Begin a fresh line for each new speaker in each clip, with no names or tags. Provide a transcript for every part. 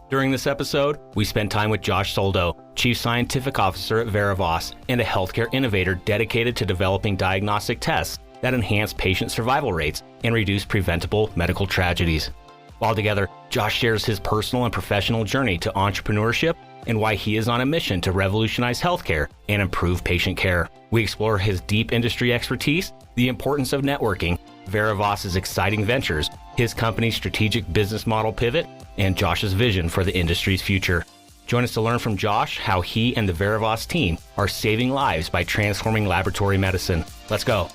During this episode, we spend time with Josh Soldo, Chief Scientific Officer at Verivos and a healthcare innovator dedicated to developing diagnostic tests that enhance patient survival rates and reduce preventable medical tragedies. While together, Josh shares his personal and professional journey to entrepreneurship and why he is on a mission to revolutionize healthcare and improve patient care. We explore his deep industry expertise, the importance of networking, Verivos' exciting ventures, his company's strategic business model pivot, and Josh's vision for the industry's future. Join us to learn from Josh how he and the Verivos team are saving lives by transforming laboratory medicine. Let's go.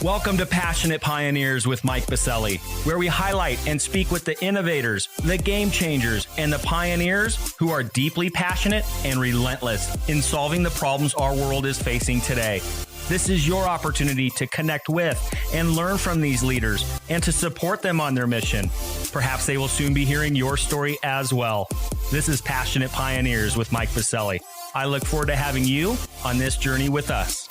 Welcome to Passionate Pioneers with Mike Biselli, where we highlight and speak with the innovators, the game changers, and the pioneers who are deeply passionate and relentless in solving the problems our world is facing today. This is your opportunity to connect with and learn from these leaders and to support them on their mission. Perhaps they will soon be hearing your story as well. This is Passionate Pioneers with Mike Biselli. I look forward to having you on this journey with us.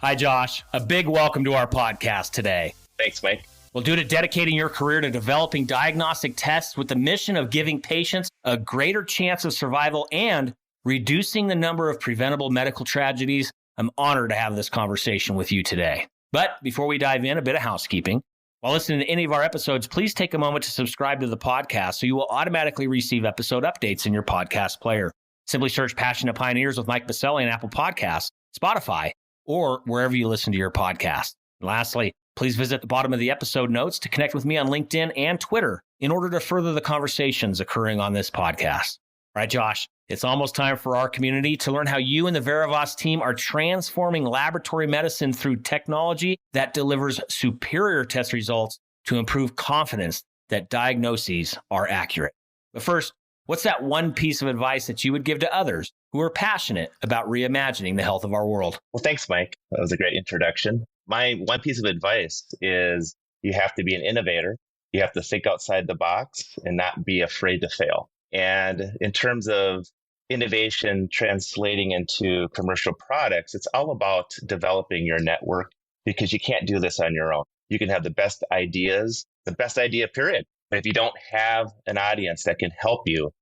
Hi, Josh. A big welcome to our podcast today.
Thanks, Mike.
Well, due to dedicating your career to developing diagnostic tests with the mission of giving patients a greater chance of survival and reducing the number of preventable medical tragedies, I'm honored to have this conversation with you today. But before we dive in, a bit of housekeeping. While listening to any of our episodes, please take a moment to subscribe to the podcast so you will automatically receive episode updates in your podcast player. Simply search Passionate Pioneers with Mike Biselli on Apple Podcasts, Spotify, or wherever you listen to your podcast. And lastly, please visit the bottom of the episode notes to connect with me on LinkedIn and Twitter in order to further the conversations occurring on this podcast. All right, Josh, it's almost time for our community to learn how you and the Verivos team are transforming laboratory medicine through technology that delivers superior test results to improve confidence that diagnoses are accurate. But first, what's that one piece of advice that you would give to others who are passionate about reimagining the health of our world?
Well, thanks, Mike. That was a great introduction. My one piece of advice is you have to be an innovator. You have to think outside the box and not be afraid to fail. And in terms of innovation translating into commercial products, it's all about developing your network because you can't do this on your own. You can have the best ideas, the best idea, period. But if you don't have an audience that can help you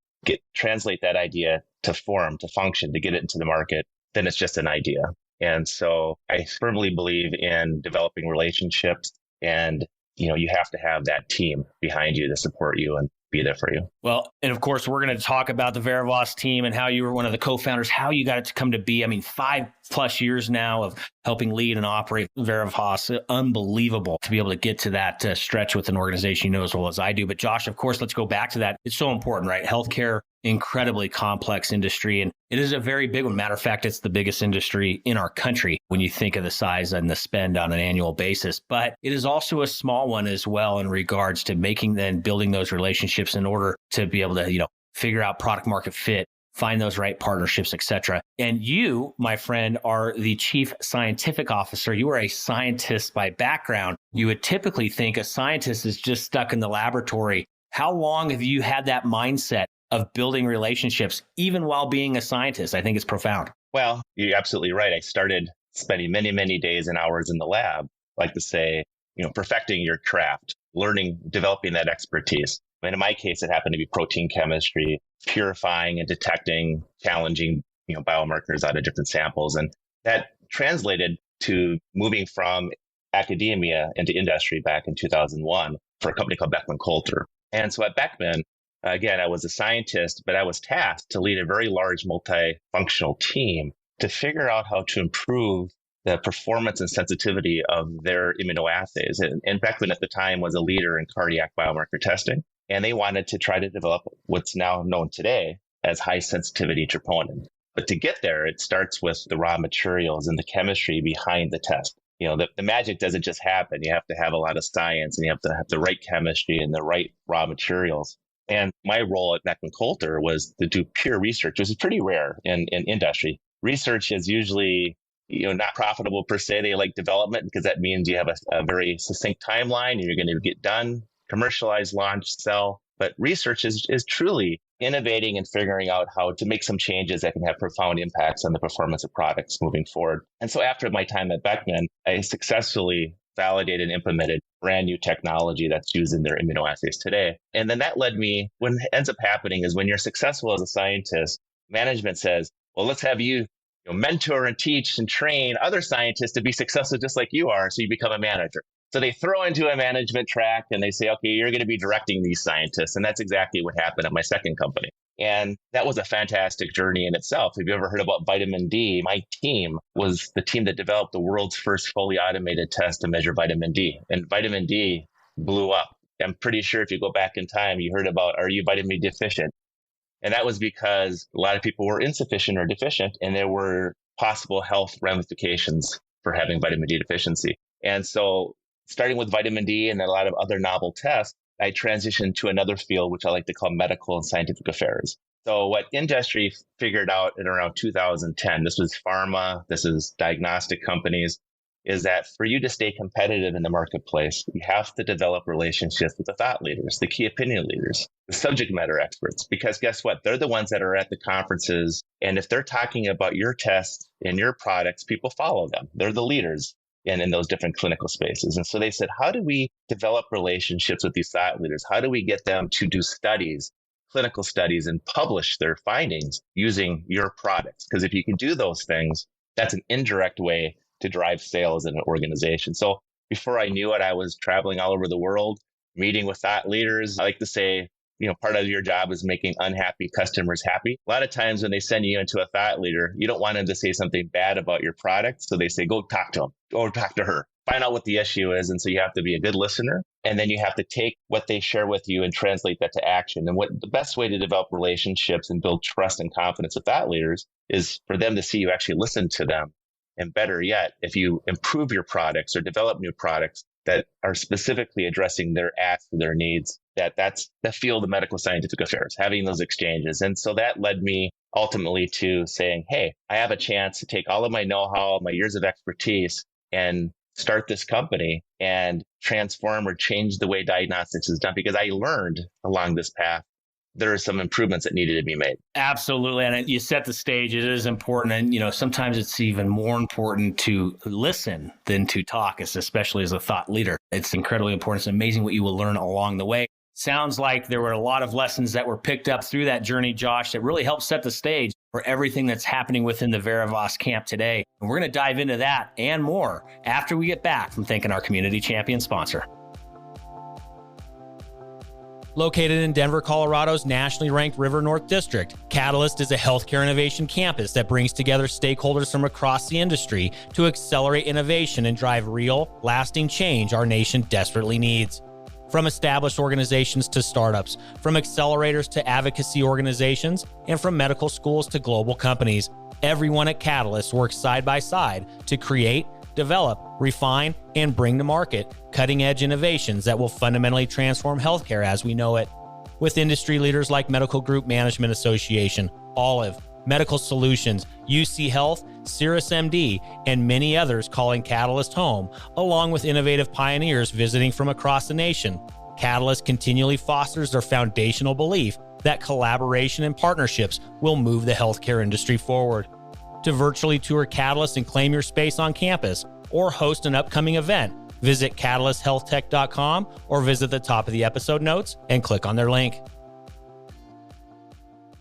translate that idea to form, to function, to get it into the market, then it's just an idea. And so I firmly believe in developing relationships and, you have to have that team behind you to support you and be there for you.
Well, and of course, we're going to talk about the Verivos team and how you were one of the co-founders, how you got it to come to be. 5+ years now of helping lead and operate Verivos. Unbelievable to be able to get to that stretch with an organization you know as well as I do. But Josh, of course, let's go back to that. It's so important, right? Healthcare, incredibly complex industry. And it is a very big one. Matter of fact, it's the biggest industry in our country when you think of the size and the spend on an annual basis. But it is also a small one as well in regards to making and building those relationships in order to be able to, figure out product market fit, find those right partnerships, et cetera. And you, my friend, are the Chief Scientific Officer. You are a scientist by background. You would typically think a scientist is just stuck in the laboratory. How long have you had that mindset of building relationships, even while being a scientist? I think it's profound.
Well, you're absolutely right. I started spending many, many days and hours in the lab, like to say, perfecting your craft, learning, developing that expertise. And in my case, it happened to be protein chemistry, purifying and detecting challenging, biomarkers out of different samples. And that translated to moving from academia into industry back in 2001 for a company called Beckman Coulter. And so at Beckman, again, I was a scientist, but I was tasked to lead a very large multifunctional team to figure out how to improve the performance and sensitivity of their immunoassays. And Beckman at the time was a leader in cardiac biomarker testing. And they wanted to try to develop what's now known today as high sensitivity troponin. But to get there, it starts with the raw materials and the chemistry behind the test. The magic doesn't just happen. You have to have a lot of science and you have to have the right chemistry and the right raw materials. And my role at Beckman Coulter was to do peer research, which is pretty rare in industry. Research is usually not profitable per se. They like development because that means you have a very succinct timeline and you're going to get done, commercialize, launch, sell. But research is truly innovating and figuring out how to make some changes that can have profound impacts on the performance of products moving forward. And so after my time at Beckman, I successfully validated and implemented brand new technology that's used in their immunoassays today. And then that led me, what ends up happening is when you're successful as a scientist, management says, well, let's have you, mentor and teach and train other scientists to be successful just like you are. So you become a manager. So they throw into a management track and they say, okay, you're going to be directing these scientists. And that's exactly what happened at my second company. And that was a fantastic journey in itself. Have you ever heard about vitamin D? My team was the team that developed the world's first fully automated test to measure vitamin D. And vitamin D blew up. I'm pretty sure if you go back in time, you heard about, are you vitamin D deficient? And that was because a lot of people were insufficient or deficient, and there were possible health ramifications for having vitamin D deficiency. And so starting with vitamin D and a lot of other novel tests, I transitioned to another field, which I like to call medical and scientific affairs. So what industry figured out in around 2010, this was pharma, this is diagnostic companies, is that for you to stay competitive in the marketplace, you have to develop relationships with the thought leaders, the key opinion leaders, the subject matter experts, because guess what? They're the ones that are at the conferences. And if they're talking about your tests and your products, people follow them. They're the leaders in those different clinical spaces. And so they said, how do we develop relationships with these thought leaders? How do we get them to do studies, clinical studies, and publish their findings using your products? Because if you can do those things, that's an indirect way to drive sales in an organization. So before I knew it, I was traveling all over the world, meeting with thought leaders. I like to say, part of your job is making unhappy customers happy. A lot of times when they send you into a thought leader, you don't want them to say something bad about your product. So they say, go talk to them, go talk to her, find out what the issue is. And so you have to be a good listener. And then you have to take what they share with you and translate that to action. And what the best way to develop relationships and build trust and confidence with thought leaders is for them to see you actually listen to them. And better yet, if you improve your products or develop new products that are specifically addressing their asks, their needs, that's the field of medical scientific affairs, having those exchanges. And so that led me ultimately to saying, hey, I have a chance to take all of my know-how, my years of expertise, and start this company and transform or change the way diagnostics is done. Because I learned along this path there are some improvements that needed to be made.
Absolutely. And you set the stage. It is important. And, sometimes it's even more important to listen than to talk, especially as a thought leader. It's incredibly important. It's amazing what you will learn along the way. Sounds like there were a lot of lessons that were picked up through that journey, Josh, that really helped set the stage for everything that's happening within the Verivos camp today. And we're going to dive into that and more after we get back from thanking our community champion sponsor.
Located in Denver, Colorado's nationally ranked River North District, Catalyst is a healthcare innovation campus that brings together stakeholders from across the industry to accelerate innovation and drive real, lasting change our nation desperately needs. From established organizations to startups, from accelerators to advocacy organizations, and from medical schools to global companies, everyone at Catalyst works side by side to create, develop, refine, and bring to market cutting-edge innovations that will fundamentally transform healthcare as we know it. With industry leaders like Medical Group Management Association, Olive, Medical Solutions, UC Health, Cirrus MD, and many others calling Catalyst home, along with innovative pioneers visiting from across the nation, Catalyst continually fosters their foundational belief that collaboration and partnerships will move the healthcare industry forward. To virtually tour Catalyst and claim your space on campus or host an upcoming event, visit catalysthealthtech.com or visit the top of the episode notes and click on their link.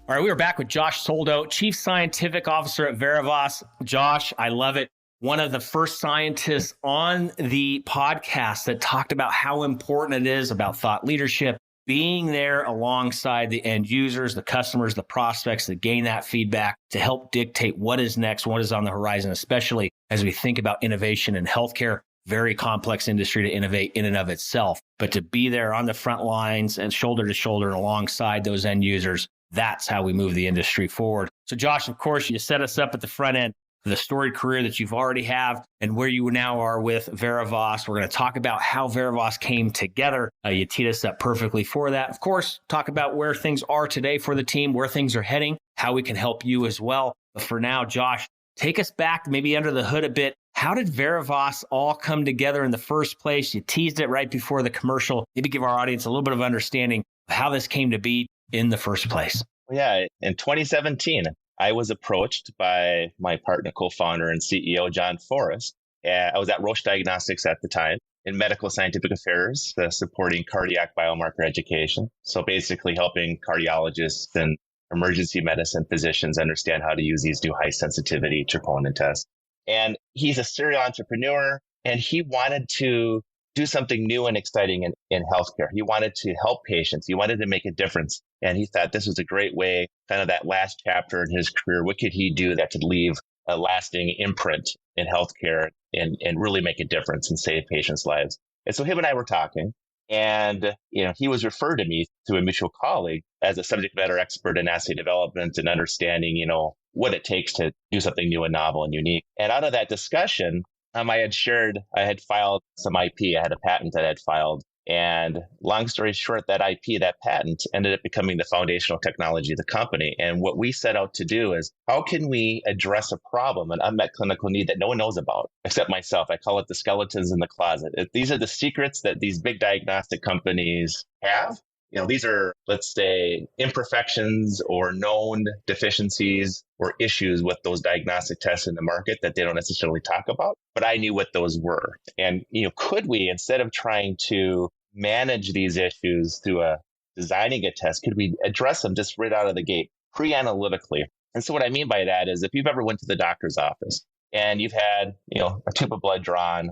All right, we are back with Josh Soldo, Chief Scientific Officer at Verivos. Josh, I love it. One of the first scientists on the podcast that talked about how important it is about thought leadership, being there alongside the end users, the customers, the prospects to gain that feedback to help dictate what is next, what is on the horizon, especially as we think about innovation in healthcare. Very complex industry to innovate in and of itself, but to be there on the front lines and shoulder to shoulder and alongside those end users, that's how we move the industry forward. So Josh, of course, you set us up at the front end for the storied career that you've already have and where you now are with Verivos. We're going to talk about how Verivos came together. You teed us up perfectly for that. Of course, talk about where things are today for the team, where things are heading, how we can help you as well. But for now, Josh, take us back maybe under the hood a bit. How did Verivos all come together in the first place? You teased it right before the commercial. Maybe give our audience a little bit of understanding of how this came to be. in the first place?
Yeah, in 2017, I was approached by my partner, co-founder and CEO, John Forrest. I was at Roche Diagnostics at the time in medical scientific affairs, supporting cardiac biomarker education. So basically helping cardiologists and emergency medicine physicians understand how to use these new high sensitivity troponin tests. And he's a serial entrepreneur, and he wanted to do something new and exciting in healthcare. He wanted to help patients. He wanted to make a difference. And he thought this was a great way, kind of that last chapter in his career. What could he do that could leave a lasting imprint in healthcare and really make a difference and save patients' lives? And so him and I were talking, and he was referred to me to a mutual colleague as a subject matter expert in assay development and understanding, what it takes to do something new and novel and unique. And out of that discussion, I had filed some IP. I had a patent that I had filed. And long story short, that IP, that patent ended up becoming the foundational technology of the company. And what we set out to do is how can we address a problem, an unmet clinical need that no one knows about except myself? I call it the skeletons in the closet. These are the secrets that these big diagnostic companies have. These are, let's say, imperfections or known deficiencies or issues with those diagnostic tests in the market that they don't necessarily talk about. But I knew what those were. And, could we, instead of trying to manage these issues through designing a test, could we address them just right out of the gate, pre-analytically? And so what I mean by that is if you've ever went to the doctor's office and you've had, a tube of blood drawn,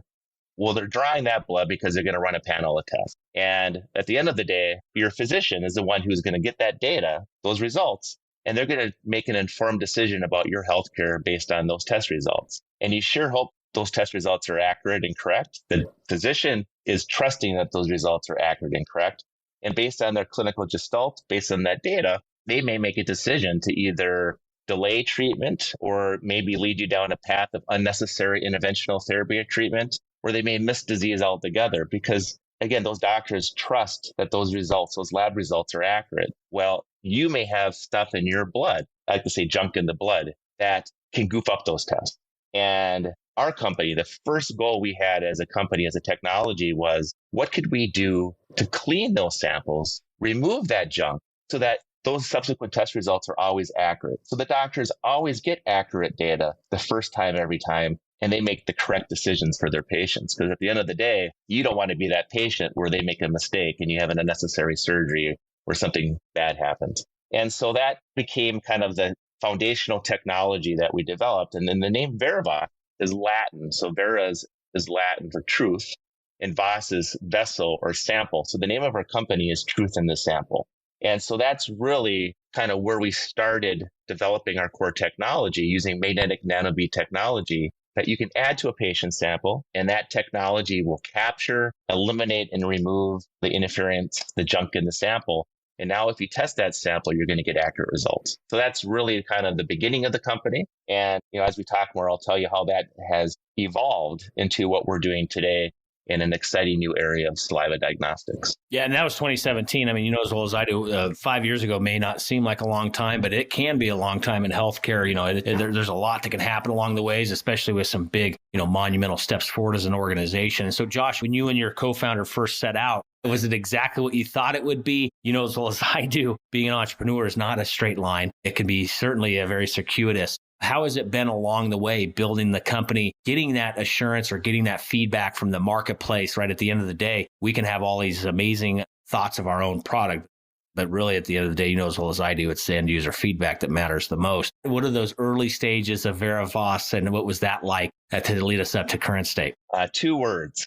well, they're drawing that blood because they're going to run a panel of tests. And at the end of the day, your physician is the one who's going to get that data, those results, and they're going to make an informed decision about your healthcare based on those test results. And you sure hope those test results are accurate and correct. The physician is trusting that those results are accurate and correct. And based on their clinical gestalt, based on that data, they may make a decision to either delay treatment or maybe lead you down a path of unnecessary interventional therapy or treatment, or they may miss disease altogether because, again, those doctors trust that those results, those lab results are accurate. Well, you may have stuff in your blood, I like to say junk in the blood, that can goof up those tests. And our company, the first goal we had as a company, as a technology was, what could we do to clean those samples, remove that junk so that those subsequent test results are always accurate. So the doctors always get accurate data the first time, every time, and they make the correct decisions for their patients. Because at the end of the day, you don't want to be that patient where they make a mistake and you have an unnecessary surgery or something bad happens. And so that became kind of the foundational technology that we developed. And then the name VeraVox is Latin. So Vera is Latin for truth, and Vos is vessel or sample. So the name of our company is Truth in the Sample. And so that's really kind of where we started developing our core technology using magnetic nanobead technology that you can add to a patient sample, and that technology will capture, eliminate, and remove the interference, the junk in the sample. And now if you test that sample, you're going to get accurate results. So that's really kind of the beginning of the company. And, as we talk more, I'll tell you how that has evolved into what we're doing today in an exciting new area of saliva diagnostics.
Yeah, and that was 2017. I mean, as well as I do, 5 years ago may not seem like a long time, but it can be a long time in healthcare. There's a lot that can happen along the ways, especially with some big, monumental steps forward as an organization. And so, Josh, when you and your co-founder first set out, was it exactly what you thought it would be? As well as I do, being an entrepreneur is not a straight line. It can be certainly a very circuitous. How has it been along the way, building the company, getting that assurance or getting that feedback from the marketplace? Right at the end of the day, we can have all these amazing thoughts of our own product, but really at the end of the day, as well as I do, it's the end user feedback that matters the most. What are those early stages of VeraVox, and what was that like to lead us up to current state?
2 words: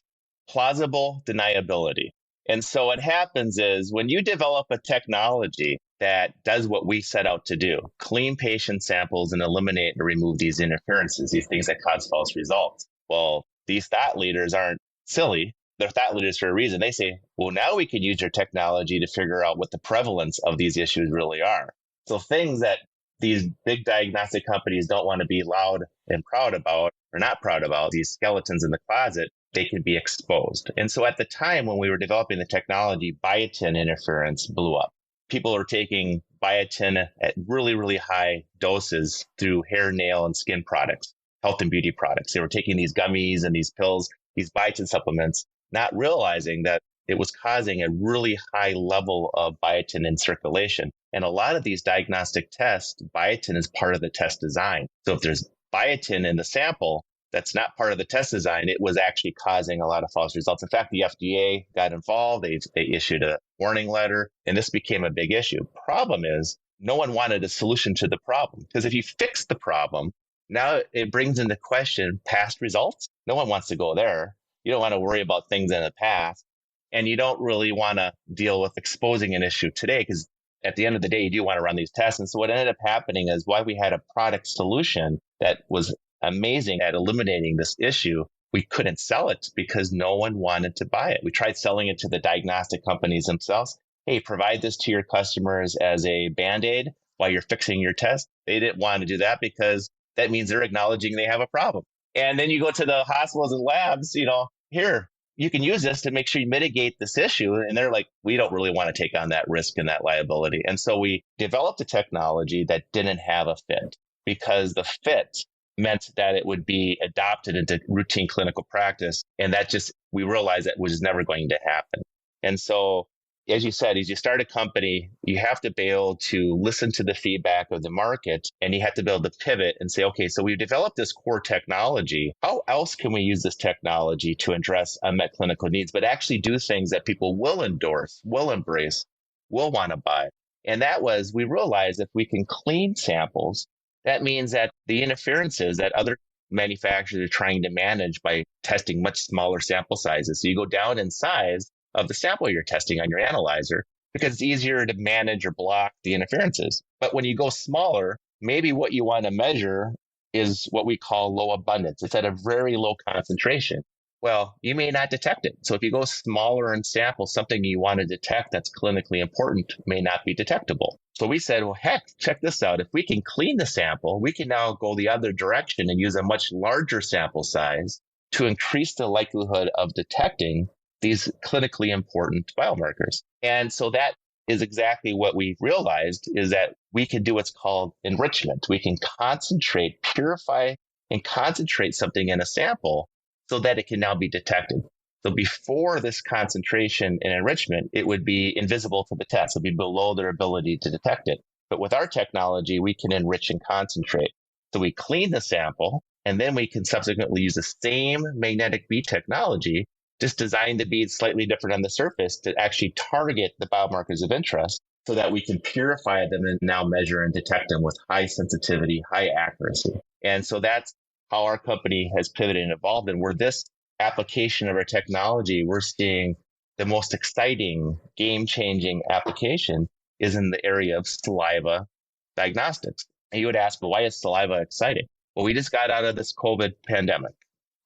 plausible deniability. And so what happens is when you develop a technology that does what we set out to do, clean patient samples and eliminate and remove these interferences, these things that cause false results. Well, these thought leaders aren't silly. They're thought leaders for a reason. They say, well, now we can use your technology to figure out what the prevalence of these issues really are. So things that these big diagnostic companies don't want to be loud and proud about, or not proud about, these skeletons in the closet, they can be exposed. And so at the time when we were developing the technology, biotin interference blew up. People are taking biotin at really, really high doses through hair, nail, and skin products, health and beauty products. They were taking these gummies and these pills, these biotin supplements, not realizing that it was causing a really high level of biotin in circulation. And a lot of these diagnostic tests, biotin is part of the test design. So if there's biotin in the sample that's not part of the test design, it was actually causing a lot of false results. In fact, the FDA got involved. They issued a warning letter, and this became a big issue. Problem is, no one wanted a solution to the problem, because if you fix the problem, now it brings into question past results. No one wants to go there. You don't want to worry about things in the past, and you don't really want to deal with exposing an issue today, because at the end of the day, you do want to run these tests. And so what ended up happening is, while we had a product solution that was amazing at eliminating this issue, we couldn't sell it because no one wanted to buy it. We tried selling it to the diagnostic companies themselves. Hey, provide this to your customers as a Band-Aid while you're fixing your test. They didn't want to do that because that means they're acknowledging they have a problem. And then you go to the hospitals and labs, here, you can use this to make sure you mitigate this issue. And they're like, we don't really want to take on that risk and that liability. And so we developed a technology that didn't have a fit, because the fit meant that it would be adopted into routine clinical practice. And we realized that was never going to happen. And so, as you said, as you start a company, you have to be able to listen to the feedback of the market, and you have to be able to pivot and say, okay, so we've developed this core technology. How else can we use this technology to address unmet clinical needs, but actually do things that people will endorse, will embrace, will want to buy? And we realized if we can clean samples, that means that the interferences that other manufacturers are trying to manage by testing much smaller sample sizes. So you go down in size of the sample you're testing on your analyzer, because it's easier to manage or block the interferences. But when you go smaller, maybe what you want to measure is what we call low abundance. It's at a very low concentration. Well, you may not detect it. So if you go smaller in sample, something you want to detect that's clinically important may not be detectable. So we said, well, heck, check this out. If we can clean the sample, we can now go the other direction and use a much larger sample size to increase the likelihood of detecting these clinically important biomarkers. And so that is exactly what we realized, is that we can do what's called enrichment. We can concentrate, purify, and concentrate something in a sample so that it can now be detected. So before this concentration and enrichment, it would be invisible to the test. It would be below their ability to detect it. But with our technology, we can enrich and concentrate. So we clean the sample, and then we can subsequently use the same magnetic bead technology, just design the beads slightly different on the surface to actually target the biomarkers of interest, so that we can purify them and now measure and detect them with high sensitivity, high accuracy. And so that's how our company has pivoted and evolved. And where this application of our technology, we're seeing the most exciting, game-changing application is in the area of saliva diagnostics. And you would ask, well, why is saliva exciting? Well, we just got out of this COVID pandemic.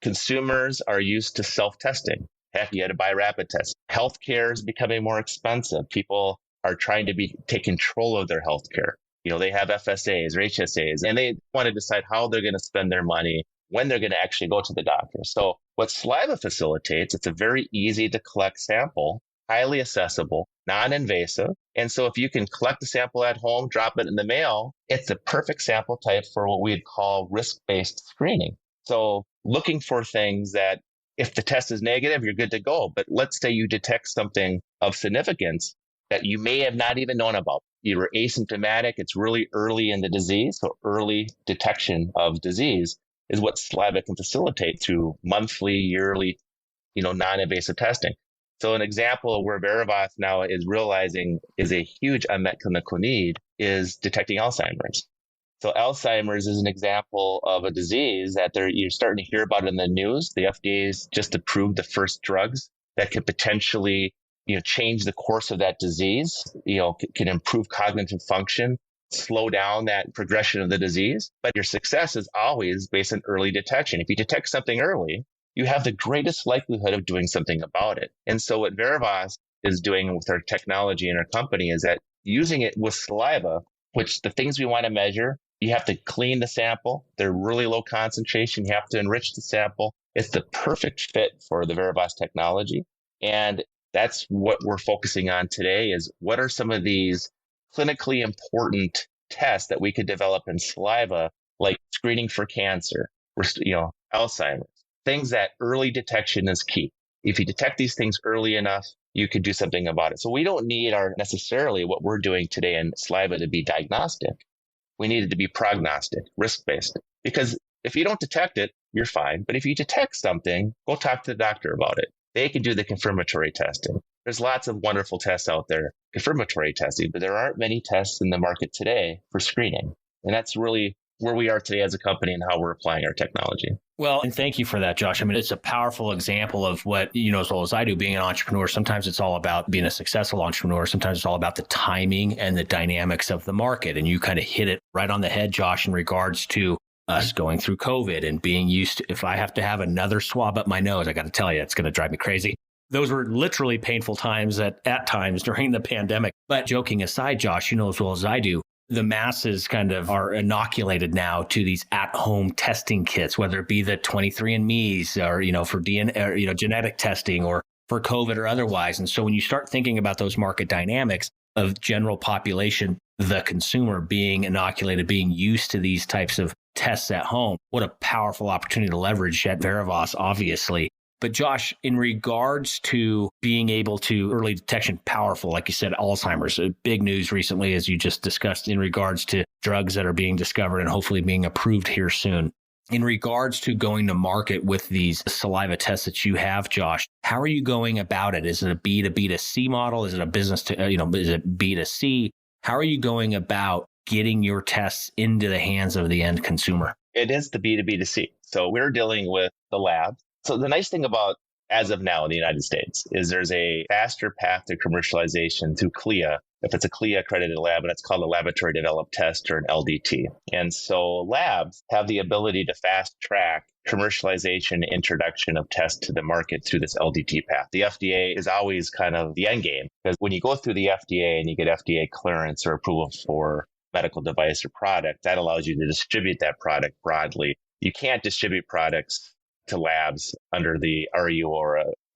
Consumers are used to self-testing. Heck, you had to buy rapid tests. Healthcare is becoming more expensive. People are trying to take control of their healthcare. They have FSAs or HSAs, and they want to decide how they're going to spend their money, when they're going to actually go to the doctor. So what saliva facilitates, it's a very easy to collect sample, highly accessible, non-invasive. And so if you can collect the sample at home, drop it in the mail, it's a perfect sample type for what we'd call risk-based screening. So looking for things that if the test is negative, you're good to go. But let's say you detect something of significance that you may have not even known about. You were asymptomatic. It's really early in the disease. So early detection of disease is what saliva can facilitate through monthly, yearly, non-invasive testing. So an example of where Verivas now is realizing is a huge unmet clinical need is detecting Alzheimer's. So Alzheimer's is an example of a disease that you're starting to hear about in the news. The FDA's just approved the first drugs that could potentially, change the course of that disease, can improve cognitive function, slow down that progression of the disease. But your success is always based on early detection. If you detect something early, you have the greatest likelihood of doing something about it. And so what Verivas is doing with our technology and our company is that using it with saliva, which the things we want to measure, you have to clean the sample. They're really low concentration. You have to enrich the sample. It's the perfect fit for the Verivas technology. And that's what we're focusing on today, is what are some of these clinically important tests that we could develop in saliva, like screening for cancer, Alzheimer's, things that early detection is key. If you detect these things early enough, you could do something about it. So we don't need necessarily what we're doing today in saliva to be diagnostic. We need it to be prognostic, risk-based. Because if you don't detect it, you're fine. But if you detect something, go talk to the doctor about it. They can do the confirmatory testing. There's lots of wonderful tests out there, confirmatory testing, but there aren't many tests in the market today for screening. And that's really where we are today as a company and how we're applying our technology.
Well, and thank you for that, Josh. I mean, it's a powerful example of what, you know, as well as I do, being an entrepreneur. Sometimes it's all about being a successful entrepreneur. Sometimes it's all about the timing and the dynamics of the market. And you kind of hit it right on the head, Josh, in regards to us going through COVID and being used to, if I have to have another swab up my nose, I got to tell you, it's going to drive me crazy. Those were literally painful times at times during the pandemic. But joking aside, Josh, you know as well as I do, the masses kind of are inoculated now to these at-home testing kits, whether it be the 23andMe's or, you know, for DNA, or, you know, genetic testing or for COVID or otherwise. And so when you start thinking about those market dynamics of general population, the consumer being inoculated, being used to these types of tests at home, what a powerful opportunity to leverage at Verivos, obviously. But Josh, in regards to being able to early detection, powerful, like you said, Alzheimer's, big news recently, as you just discussed, in regards to drugs that are being discovered and hopefully being approved here soon. In regards to going to market with these saliva tests that you have, Josh, how are you going about it? Is it a B to B to C model? Is it a business to, is it B to C? How are you going about getting your tests into the hands of the end consumer?
It is the B to B to C. So we're dealing with the lab. So the nice thing about, as of now in the United States, is there's a faster path to commercialization through CLIA, if it's a CLIA accredited lab, and it's called a laboratory developed test, or an LDT. And so labs have the ability to fast track commercialization and introduction of tests to the market through this LDT path. The FDA is always kind of the end game, because when you go through the FDA and you get FDA clearance or approval for medical device or product, that allows you to distribute that product broadly. You can't distribute products to labs under the RUO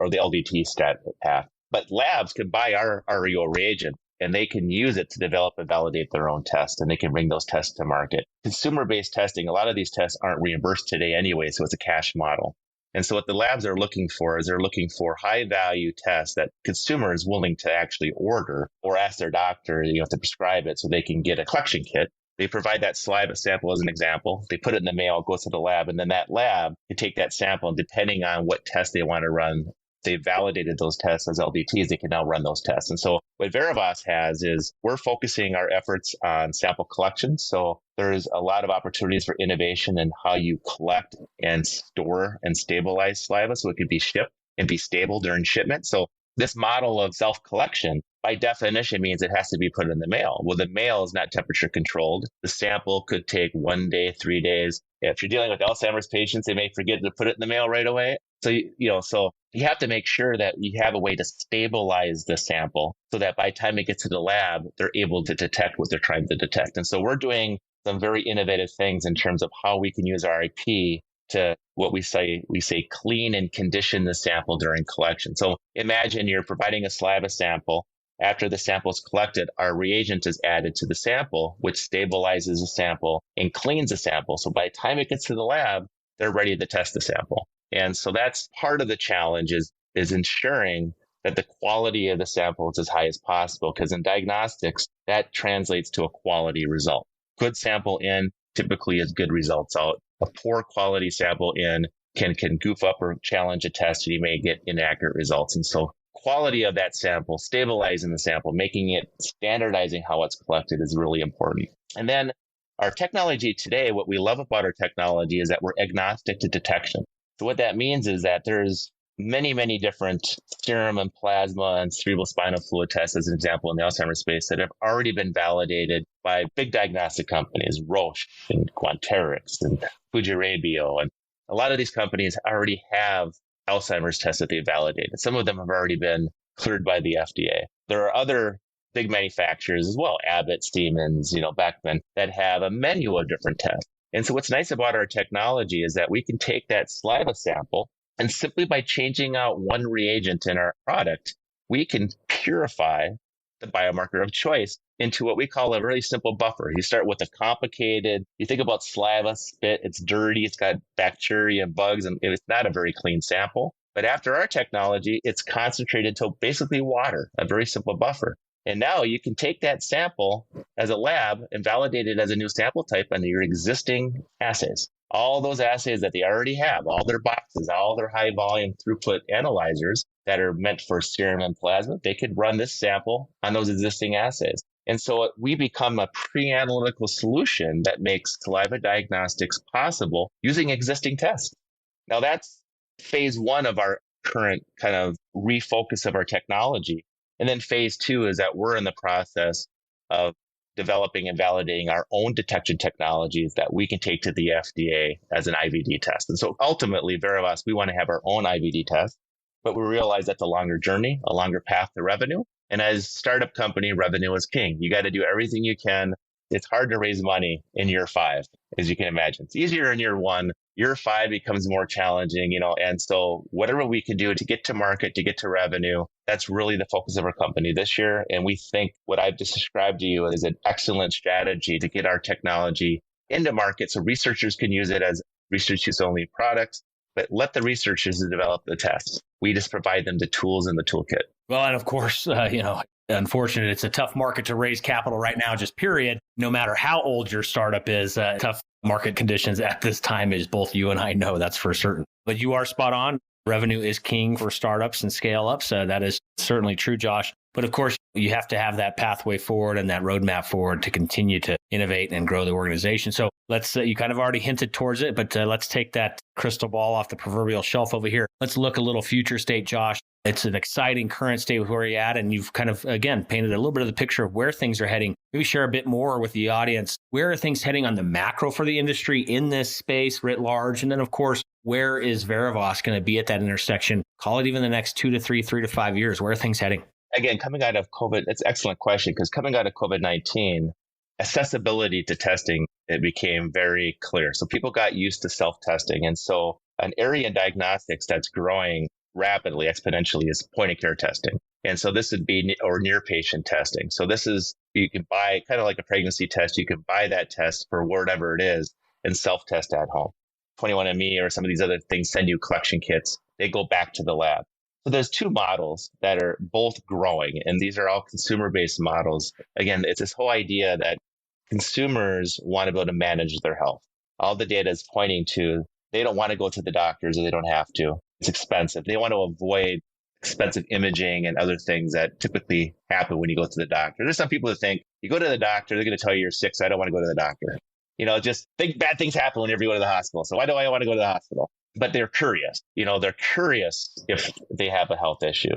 or the LDT stat path. But labs can buy our RUO reagent and they can use it to develop and validate their own test, and they can bring those tests to market. Consumer-based testing, a lot of these tests aren't reimbursed today anyway, so it's a cash model. And so what the labs are looking for is they're looking for high-value tests that consumer is willing to actually order or ask their doctor, to prescribe it so they can get a collection kit. They provide that saliva sample as an example. They put it in the mail, it goes to the lab, and then that lab can take that sample, and depending on what test they want to run, they validated those tests as LDTs, they can now run those tests. And so what Verivos has is we're focusing our efforts on sample collection. So there's a lot of opportunities for innovation in how you collect and store and stabilize saliva so it could be shipped and be stable during shipment. So this model of self-collection, by definition, means it has to be put in the mail. Well, the mail is not temperature controlled. The sample could take 1 day, 3 days. If you're dealing with Alzheimer's patients, they may forget to put it in the mail right away. So, so you have to make sure that you have a way to stabilize the sample so that by the time it gets to the lab, they're able to detect what they're trying to detect. And so we're doing some very innovative things in terms of how we can use our IP to what we say clean and condition the sample during collection. So imagine you're providing a saliva sample. After the sample is collected, our reagent is added to the sample, which stabilizes the sample and cleans the sample. So by the time it gets to the lab, they're ready to test the sample. And so that's part of the challenge is ensuring that the quality of the sample is as high as possible, because in diagnostics, that translates to a quality result. Good sample in typically is good results out. A poor quality sample in can goof up or challenge a test, and you may get inaccurate results. And so quality of that sample, stabilizing the sample, making it, standardizing how it's collected is really important. And then our technology today, what we love about our technology is that we're agnostic to detection. So what that means is that there's many, many different serum and plasma and cerebrospinal fluid tests, as an example, in the Alzheimer's space that have already been validated by big diagnostic companies, Roche and Quanterix and Fujirebio. And a lot of these companies already have Alzheimer's tests that they validated. Some of them have already been cleared by the FDA. There are other big manufacturers as well, Abbott, Siemens, Beckman, that have a menu of different tests. And so what's nice about our technology is that we can take that saliva sample, and simply by changing out one reagent in our product, we can purify the biomarker of choice into what we call a really simple buffer. You start with you think about saliva, spit, it's dirty, it's got bacteria and bugs, and it's not a very clean sample. But after our technology, it's concentrated to basically water, a very simple buffer. And now you can take that sample as a lab and validate it as a new sample type under your existing assays. All those assays that they already have, all their boxes, all their high volume throughput analyzers that are meant for serum and plasma, they could run this sample on those existing assays. And so we become a pre-analytical solution that makes saliva diagnostics possible using existing tests. Now that's phase one of our current kind of refocus of our technology. And then phase two is that we're in the process of developing and validating our own detection technologies that we can take to the FDA as an IVD test. And so ultimately, Verivos, we want to have our own IVD test, but we realize that's a longer journey, a longer path to revenue. And as a startup company, revenue is king. You got to do everything you can. It's hard to raise money in year 5, as you can imagine. It's easier in year 1. Year 5 becomes more challenging, and so whatever we can do to get to market, to get to revenue, that's really the focus of our company this year. And we think what I've just described to you is an excellent strategy to get our technology into market so researchers can use it as research use only products, but let the researchers develop the tests. We just provide them the tools and the toolkit.
Well, and of course, unfortunately, it's a tough market to raise capital right now, just period. No matter how old your startup is, tough market conditions at this time, as both you and I know, that's for certain. But you are spot on. Revenue is king for startups and scale ups. That is certainly true, Josh. But of course, you have to have that pathway forward and that roadmap forward to continue to innovate and grow the organization. So you kind of already hinted towards it, but let's take that crystal ball off the proverbial shelf over here. Let's look a little future state, Josh. It's an exciting current state with where you're at. And you've kind of, again, painted a little bit of the picture of where things are heading. Maybe share a bit more with the audience. Where are things heading on the macro for the industry in this space writ large? And then, of course, where is Verivos going to be at that intersection? Call it even the next 2 to 3 to 5 years. Where are things heading?
Again, coming out of COVID, that's an excellent question, because coming out of COVID-19, accessibility to testing, it became very clear. So people got used to self-testing. And so an area in diagnostics that's growing rapidly, exponentially, is point of care testing. And so this would be near patient testing. So this is, you can buy kind of like a pregnancy test. You can buy that test for whatever it is and self-test at home. 21andMe or some of these other things send you collection kits. They go back to the lab. So there's 2 models that are both growing, and these are all consumer-based models. Again, it's this whole idea that consumers want to be able to manage their health. All the data is pointing to they don't want to go to the doctors, or they don't have to. It's expensive. They want to avoid expensive imaging and other things that typically happen when you go to the doctor. There's some people who think you go to the doctor, they're going to tell you you're sick, so I don't want to go to the doctor. Just think bad things happen whenever you go to the hospital. So why do I want to go to the hospital? But they're curious. They're curious if they have a health issue.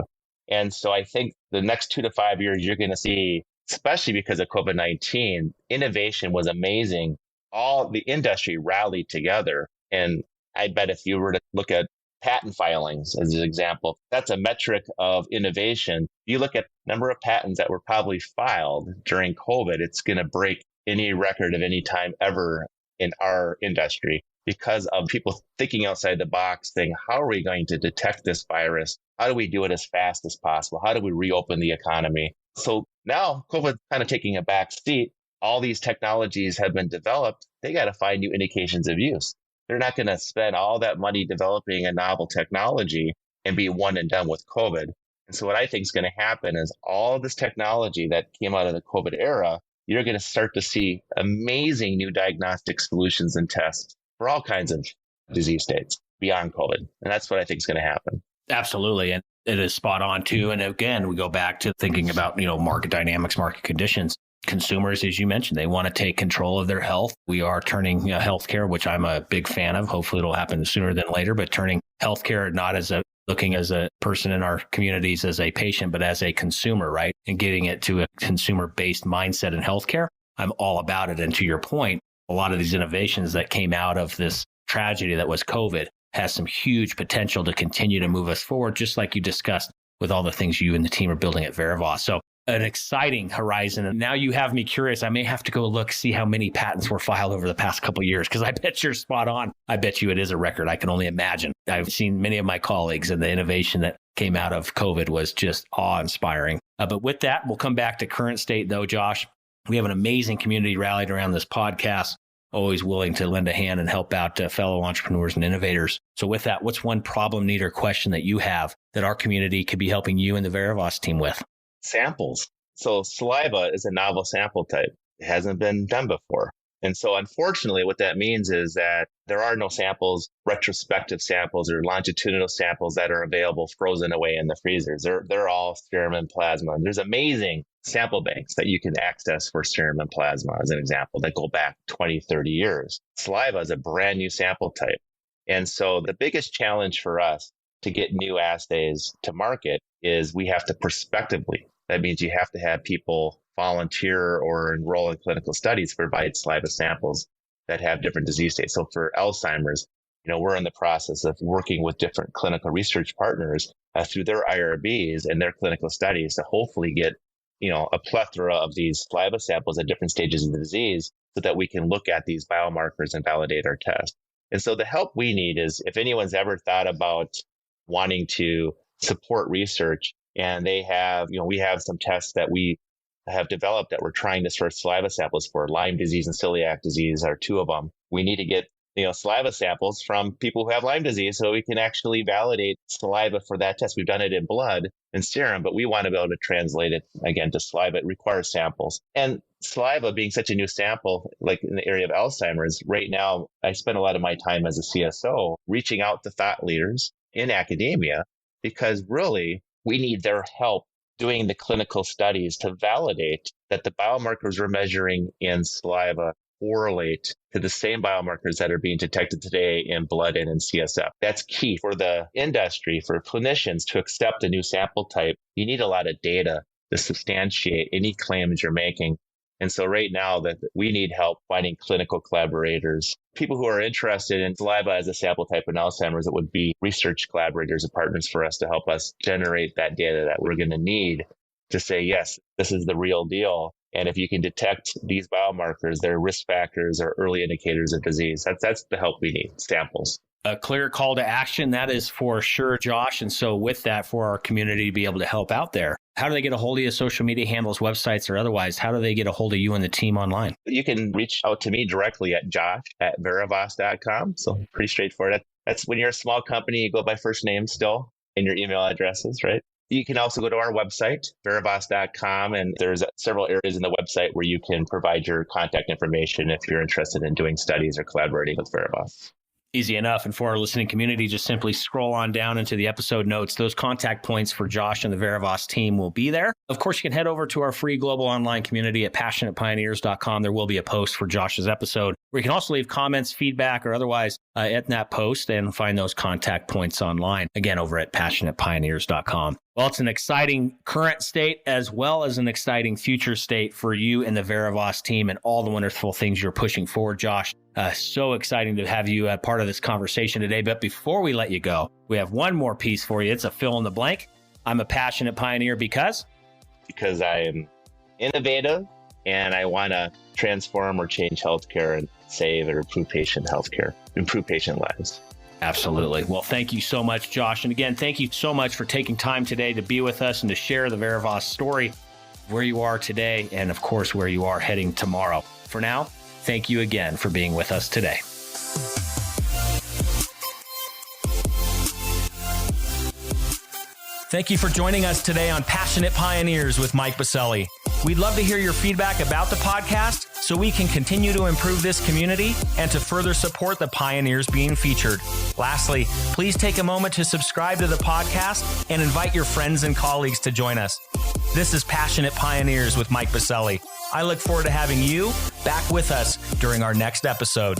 And so I think the next 2 to 5 years, you're going to see, especially because of COVID-19, innovation was amazing. All the industry rallied together. And I bet if you were to look at patent filings as an example, that's a metric of innovation. You look at the number of patents that were probably filed during COVID, it's going to break any record of any time ever in our industry, because of people thinking outside the box, saying, how are we going to detect this virus? How do we do it as fast as possible? How do we reopen the economy? So now COVID kind of taking a back seat. All these technologies have been developed. They got to find new indications of use. They're not going to spend all that money developing a novel technology and be one and done with COVID. And so what I think is going to happen is all this technology that came out of the COVID era, you're going to start to see amazing new diagnostic solutions and tests for all kinds of disease states beyond COVID. And that's what I think is going to happen.
Absolutely. And it is spot on too. And again, we go back to thinking about, market dynamics, market conditions. Consumers, as you mentioned, they want to take control of their health. We are turning healthcare, which I'm a big fan of. Hopefully it'll happen sooner than later, but turning healthcare not as looking as a person in our communities as a patient, but as a consumer, right? And getting it to a consumer-based mindset in healthcare. I'm all about it. And to your point, a lot of these innovations that came out of this tragedy that was COVID has some huge potential to continue to move us forward, just like you discussed with all the things you and the team are building at Verivos. So an exciting horizon. And now you have me curious. I may have to go look, see how many patents were filed over the past couple of years, because I bet you're spot on. I bet you it is a record. I can only imagine. I've seen many of my colleagues, and the innovation that came out of COVID was just awe-inspiring. But with that, we'll come back to current state though, Josh. We have an amazing community rallied around this podcast. always willing to lend a hand and help out fellow entrepreneurs and innovators. So with that, what's one problem, need, or question that you have that our community could be helping you and the Verivos team with?
Samples. So saliva is a novel sample type. It hasn't been done before. And so unfortunately, what that means is that there are no samples, retrospective samples or longitudinal samples that are available frozen away in the freezers. They're all serum and plasma. There's amazing sample banks that you can access for serum and plasma, as an example, that go back 20, 30 years. Saliva is a brand new sample type. And so the biggest challenge for us to get new assays to market is we have to prospectively. That means you have to have people volunteer or enroll in clinical studies to provide saliva samples that have different disease states. So for Alzheimer's, we're in the process of working with different clinical research partners through their IRBs and their clinical studies to hopefully get, a plethora of these saliva samples at different stages of the disease so that we can look at these biomarkers and validate our test. And so the help we need is if anyone's ever thought about wanting to support research and they have, we have some tests that we have developed that we're trying to source saliva samples for. Lyme disease and celiac disease are two of them. We need to get, saliva samples from people who have Lyme disease so we can actually validate saliva for that test. We've done it in blood and serum, but we want to be able to translate it again to saliva. It requires samples. And saliva being such a new sample, like in the area of Alzheimer's, right now, I spend a lot of my time as a CSO reaching out to thought leaders in academia because really we need their help doing the clinical studies to validate that the biomarkers we're measuring in saliva correlate to the same biomarkers that are being detected today in blood and in CSF. That's key for the industry, for clinicians to accept a new sample type. You need a lot of data to substantiate any claims you're making. And so right now that we need help finding clinical collaborators, people who are interested in saliva as a sample type in Alzheimer's. It would be research collaborators or partners for us to help us generate that data that we're going to need to say, yes, this is the real deal. And if you can detect these biomarkers, they're risk factors or early indicators of disease. That's the help we need, samples.
A clear call to action, that is for sure, Josh. And so with that, for our community to be able to help out there, how do they get a hold of you, social media handles, websites, or otherwise? How do they get a hold of you and the team online?
You can reach out to me directly at josh@verivos.com. So pretty straightforward. That's when you're a small company, you go by first name still and your email addresses, right? You can also go to our website, verivos.com, and there's several areas in the website where you can provide your contact information if you're interested in doing studies or collaborating with Verivos.
Easy enough. And for our listening community, just simply scroll on down into the episode notes. Those contact points for Josh and the Verivos team will be there. Of course, you can head over to our free global online community at passionatepioneers.com. There will be a post for Josh's episode where you can also leave comments, feedback, or otherwise at that post and find those contact points online. Again, over at passionatepioneers.com. Well, it's an exciting current state as well as an exciting future state for you and the Verivos team and all the wonderful things you're pushing forward, Josh. So exciting to have you part of this conversation today. But before we let you go, we have one more piece for you. It's a fill in the blank. I'm a passionate pioneer because I am innovative and I want to transform or change healthcare and save or improve patient healthcare, improve patient lives. Absolutely. Well, thank you so much, Josh. And again, thank you so much for taking time today to be with us and to share the Verivos story, where you are today, and of course, where you are heading tomorrow. For now, thank you again for being with us today. Thank you for joining us today on Passionate Pioneers with Mike Biselli. We'd love to hear your feedback about the podcast so we can continue to improve this community and to further support the pioneers being featured. Lastly, please take a moment to subscribe to the podcast and invite your friends and colleagues to join us. This is Passionate Pioneers with Mike Biselli. I look forward to having you back with us during our next episode.